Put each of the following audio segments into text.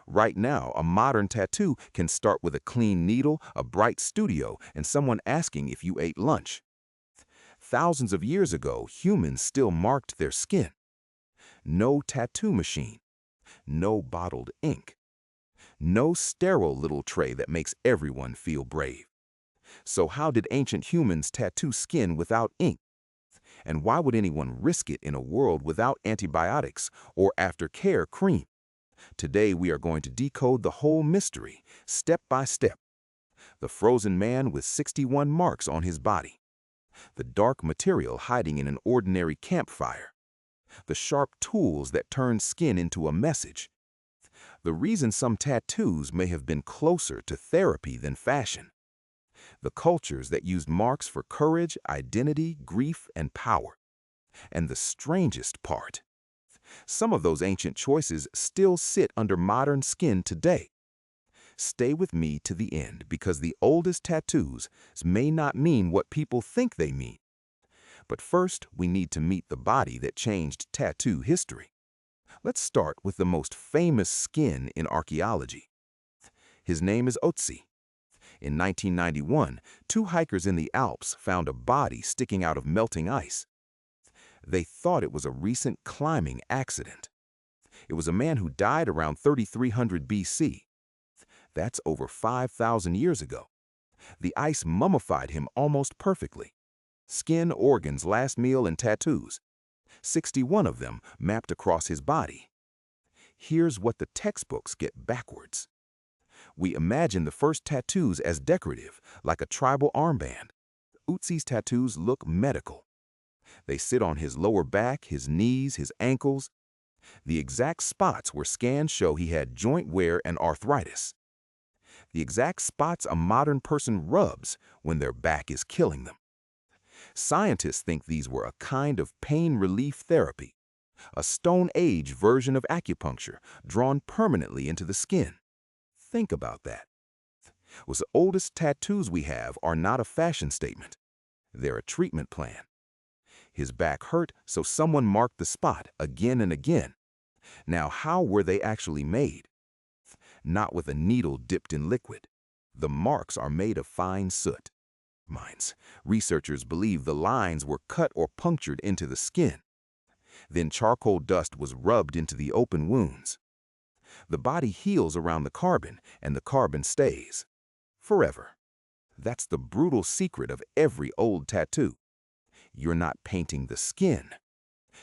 Right now, a modern tattoo can start with a clean needle, a bright studio, and someone asking if you ate lunch. Thousands of years ago, humans still marked their skin. No tattoo machine, no bottled ink, no sterile little tray that makes everyone feel brave. So how did ancient humans tattoo skin without ink? And why would anyone risk it in a world without antibiotics or aftercare cream? Today we are going to decode the whole mystery, step by step. The frozen man with 61 marks on his body. The dark material hiding in an ordinary campfire. The sharp tools that turn skin into a message. The reason some tattoos may have been closer to therapy than fashion. The cultures that used marks for courage, identity, grief, and power. And the strangest part, some of those ancient choices still sit under modern skin today. Stay with me to the end because the oldest tattoos may not mean what people think they mean. But first, we need to meet the body that changed tattoo history. Let's start with the most famous skin in archaeology. His name is Ötzi. In 1991, two hikers in the Alps found a body sticking out of melting ice. They thought it was a recent climbing accident. It was a man who died around 3300 BC. That's over 5,000 years ago. The ice mummified him almost perfectly. Skin, organs, last meal, and tattoos. 61 of them mapped across his body. Here's what the textbooks get backwards. We imagine the first tattoos as decorative, like a tribal armband. Ötzi's tattoos look medical. They sit on his lower back, his knees, his ankles. The exact spots where scans show he had joint wear and arthritis. The exact spots a modern person rubs when their back is killing them. Scientists think these were a kind of pain relief therapy, a Stone Age version of acupuncture drawn permanently into the skin. Think about that. The oldest tattoos we have are not a fashion statement. They're a treatment plan. His back hurt, so someone marked the spot again and again. Now, how were they actually made? Not with a needle dipped in liquid. The marks are made of fine soot. Researchers believe the lines were cut or punctured into the skin. Then charcoal dust was rubbed into the open wounds. The body heals around the carbon, and the carbon stays. Forever. That's the brutal secret of every old tattoo. You're not painting the skin.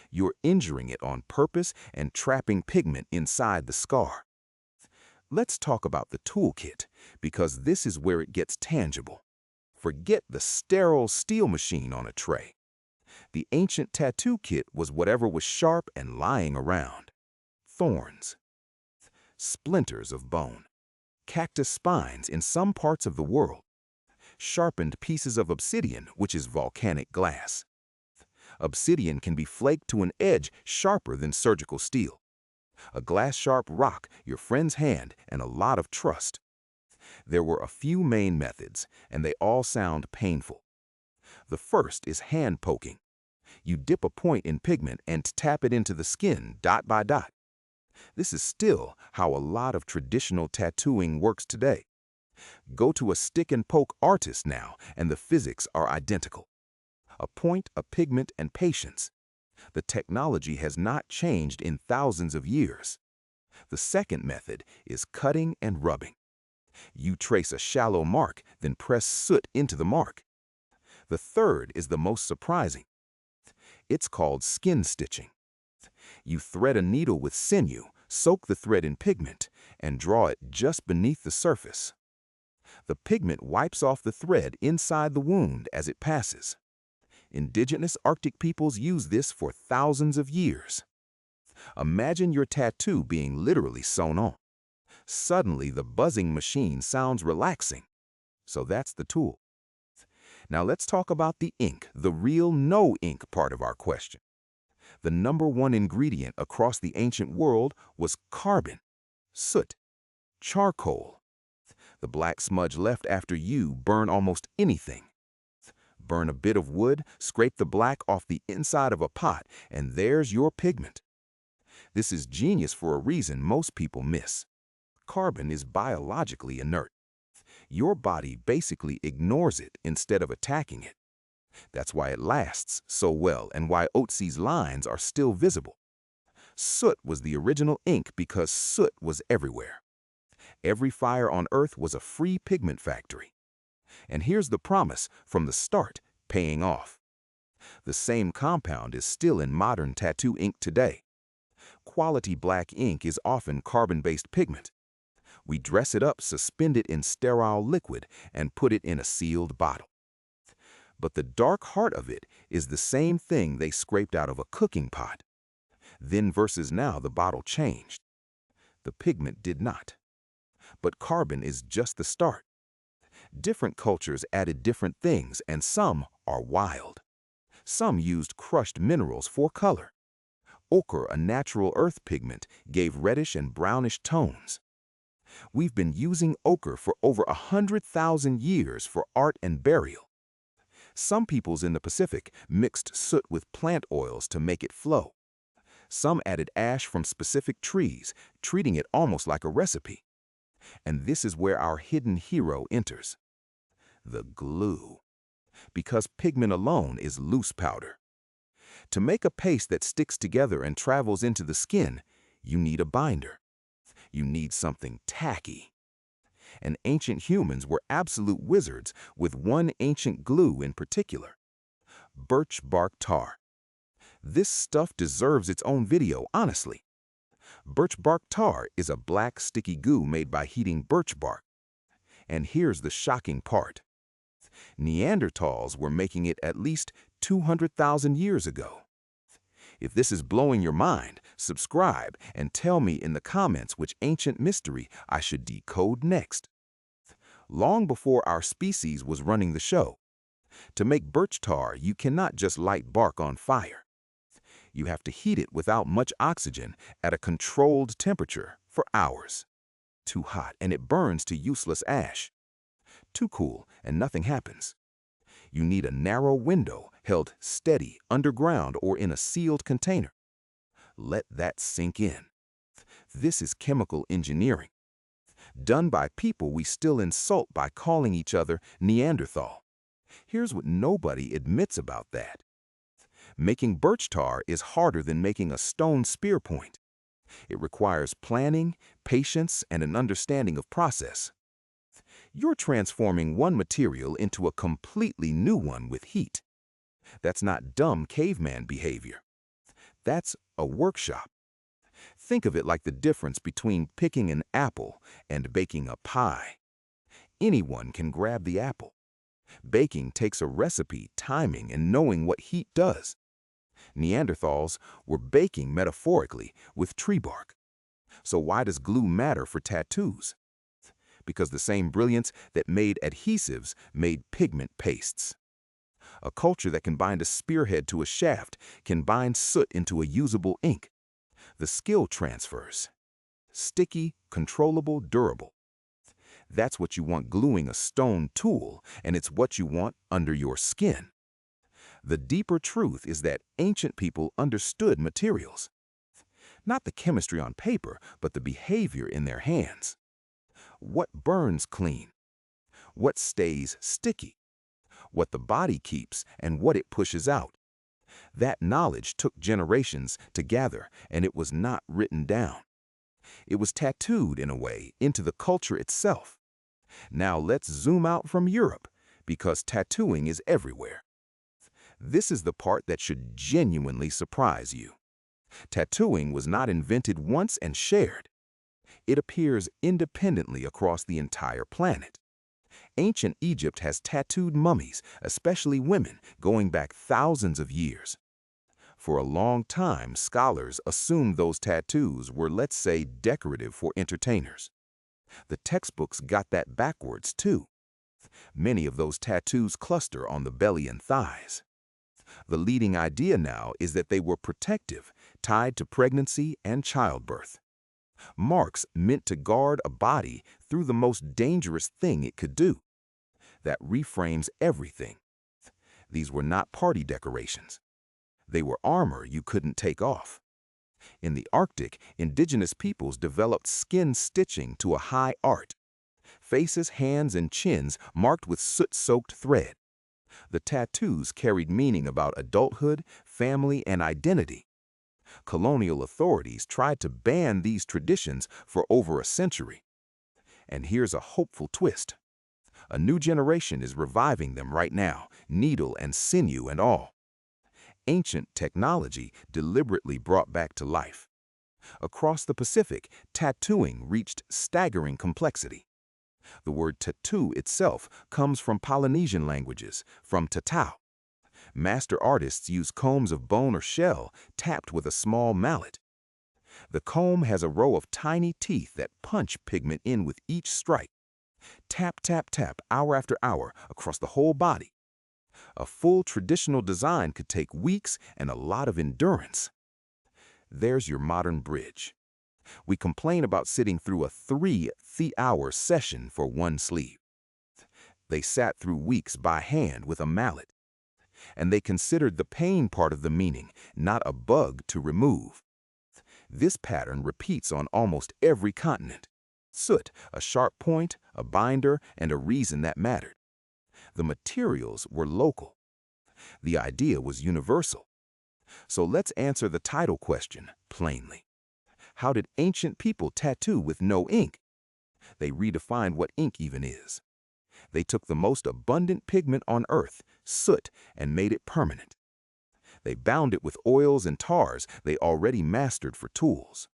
You're injuring it on purpose and trapping pigment inside the scar. Let's talk about the toolkit, because this is where it gets tangible. Forget the sterile steel machine on a tray. The ancient tattoo kit was whatever was sharp and lying around. Thorns, splinters of bone, cactus spines in some parts of the world, sharpened pieces of obsidian, which is volcanic glass. Obsidian can be flaked to an edge sharper than surgical steel. A glass-sharp rock, your friend's hand, and a lot of trust. There were a few main methods, and they all sound painful. The first is hand poking. You dip a point in pigment and tap it into the skin dot by dot. This is still how a lot of traditional tattooing works today. Go to a stick-and-poke artist now, and the physics are identical. A point, a pigment, and patience. The technology has not changed in thousands of years. The second method is cutting and rubbing. You trace a shallow mark, then press soot into the mark. The third is the most surprising. It's called skin stitching. You thread a needle with sinew, soak the thread in pigment, and draw it just beneath the surface. The pigment wipes off the thread inside the wound as it passes. Indigenous Arctic peoples use this for thousands of years. Imagine your tattoo being literally sewn on. Suddenly, the buzzing machine sounds relaxing. So that's the tool. Now let's talk about the ink, the real no-ink part of our question. The #1 ingredient across the ancient world was carbon, soot, charcoal. The black smudge left after you burn almost anything. Burn a bit of wood, scrape the black off the inside of a pot, and there's your pigment. This is genius for a reason most people miss. Carbon is biologically inert. Your body basically ignores it instead of attacking it. That's why it lasts so well and why Ötzi's lines are still visible. Soot was the original ink because soot was everywhere. Every fire on Earth was a free pigment factory. And here's the promise from the start paying off. The same compound is still in modern tattoo ink today. Quality black ink is often carbon-based pigment. We dress it up, suspend it in sterile liquid, and put it in a sealed bottle. But the dark heart of it is the same thing they scraped out of a cooking pot. Then versus now, the bottle changed. The pigment did not. But carbon is just the start. Different cultures added different things, and some are wild. Some used crushed minerals for color. Ochre, a natural earth pigment, gave reddish and brownish tones. We've been using ochre for over 100,000 years for art and burial. Some peoples in the Pacific mixed soot with plant oils to make it flow. Some added ash from specific trees, treating it almost like a recipe. And this is where our hidden hero enters. The glue. Because pigment alone is loose powder. To make a paste that sticks together and travels into the skin, you need a binder. You need something tacky. And ancient humans were absolute wizards with one ancient glue in particular. Birch bark tar. This stuff deserves its own video, honestly. Birch bark tar is a black sticky goo made by heating birch bark. And here's the shocking part. Neanderthals were making it at least 200,000 years ago. If this is blowing your mind, subscribe and tell me in the comments which ancient mystery I should decode next. Long before our species was running the show, to make birch tar, you cannot just light bark on fire. You have to heat it without much oxygen at a controlled temperature for hours. Too hot and it burns to useless ash. Too cool and nothing happens. You need a narrow window held steady underground or in a sealed container. Let that sink in. This is chemical engineering, done by people we still insult by calling each other Neanderthal. Here's what nobody admits about that. Making birch tar is harder than making a stone spear point. It requires planning, patience, and an understanding of process. You're transforming one material into a completely new one with heat. That's not dumb caveman behavior. That's a workshop. Think of it like the difference between picking an apple and baking a pie. Anyone can grab the apple. Baking takes a recipe, timing, and knowing what heat does. Neanderthals were baking metaphorically with tree bark. So why does glue matter for tattoos? Because the same brilliance that made adhesives made pigment pastes. A culture that can bind a spearhead to a shaft can bind soot into a usable ink. The skill transfers. Sticky, controllable, durable. That's what you want gluing a stone tool, and it's what you want under your skin. The deeper truth is that ancient people understood materials. Not the chemistry on paper, but the behavior in their hands. What burns clean? What stays sticky? What the body keeps and what it pushes out. That knowledge took generations to gather, and it was not written down. It was tattooed, in a way, into the culture itself. Now let's zoom out from Europe, because tattooing is everywhere. This is the part that should genuinely surprise you. Tattooing was not invented once and shared. It appears independently across the entire planet. Ancient Egypt has tattooed mummies, especially women, going back thousands of years. For a long time, scholars assumed those tattoos were, let's say, decorative for entertainers. The textbooks got that backwards, too. Many of those tattoos cluster on the belly and thighs. The leading idea now is that they were protective, tied to pregnancy and childbirth. Marks meant to guard a body through the most dangerous thing it could do. That reframes everything. These were not party decorations. They were armor you couldn't take off. In the Arctic, indigenous peoples developed skin stitching to a high art. Faces, hands, and chins marked with soot-soaked thread. The tattoos carried meaning about adulthood, family, and identity. Colonial authorities tried to ban these traditions for over a century. And here's a hopeful twist. A new generation is reviving them right now, needle and sinew and all. Ancient technology deliberately brought back to life. Across the Pacific, tattooing reached staggering complexity. The word tattoo itself comes from Polynesian languages, from tatau. Master artists use combs of bone or shell tapped with a small mallet. The comb has a row of tiny teeth that punch pigment in with each strike. Tap, tap, tap, hour after hour, across the whole body. A full traditional design could take weeks and a lot of endurance. There's your modern bridge. We complain about sitting through a 3-hour session for one sleeve. They sat through weeks by hand with a mallet. And they considered the pain part of the meaning, not a bug to remove. This pattern repeats on almost every continent. Soot, a sharp point, a binder, and a reason that mattered. The materials were local. The idea was universal. So let's answer the title question plainly. How did ancient people tattoo with no ink? They redefined what ink even is. They took the most abundant pigment on Earth, soot, and made it permanent. They bound it with oils and tars they already mastered for tools.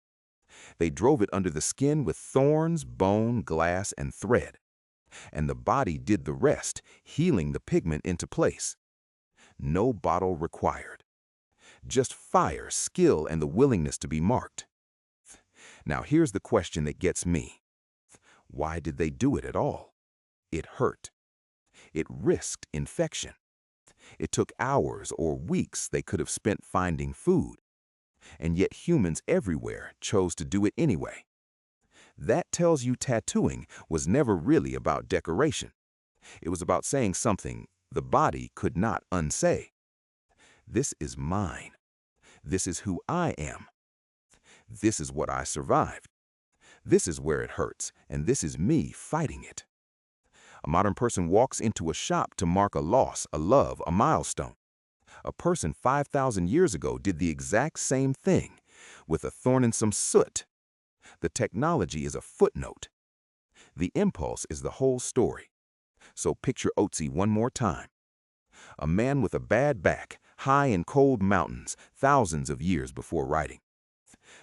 They drove it under the skin with thorns, bone, glass, and thread. And the body did the rest, healing the pigment into place. No bottle required. Just fire, skill, and the willingness to be marked. Now here's the question that gets me. Why did they do it at all? It hurt. It risked infection. It took hours or weeks they could have spent finding food. And yet humans everywhere chose to do it anyway. That tells you tattooing was never really about decoration. It was about saying something the body could not unsay. This is mine. This is who I am. This is what I survived. This is where it hurts, and this is me fighting it. A modern person walks into a shop to mark a loss, a love, a milestone. A person 5,000 years ago did the exact same thing, with a thorn and some soot. The technology is a footnote. The impulse is the whole story. So picture Ötzi one more time. A man with a bad back, high in cold mountains, thousands of years before writing.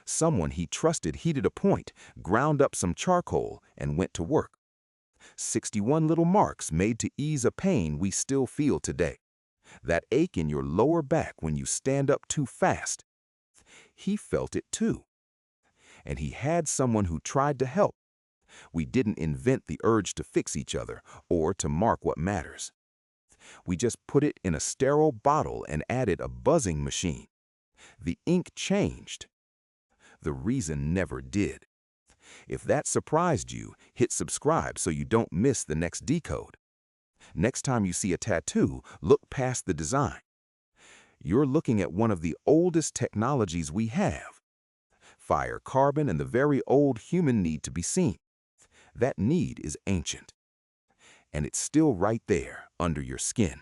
Someone he trusted heated a point, ground up some charcoal, and went to work. 61 little marks made to ease a pain we still feel today. That ache in your lower back when you stand up too fast. He felt it too. And he had someone who tried to help. We didn't invent the urge to fix each other or to mark what matters. We just put it in a sterile bottle and added a buzzing machine. The ink changed. The reason never did. If that surprised you, hit subscribe so you don't miss the next decode. Next time you see a tattoo, look past the design. You're looking at one of the oldest technologies we have. Fire, carbon, and the very old human need to be seen. That need is ancient. And it's still right there under your skin.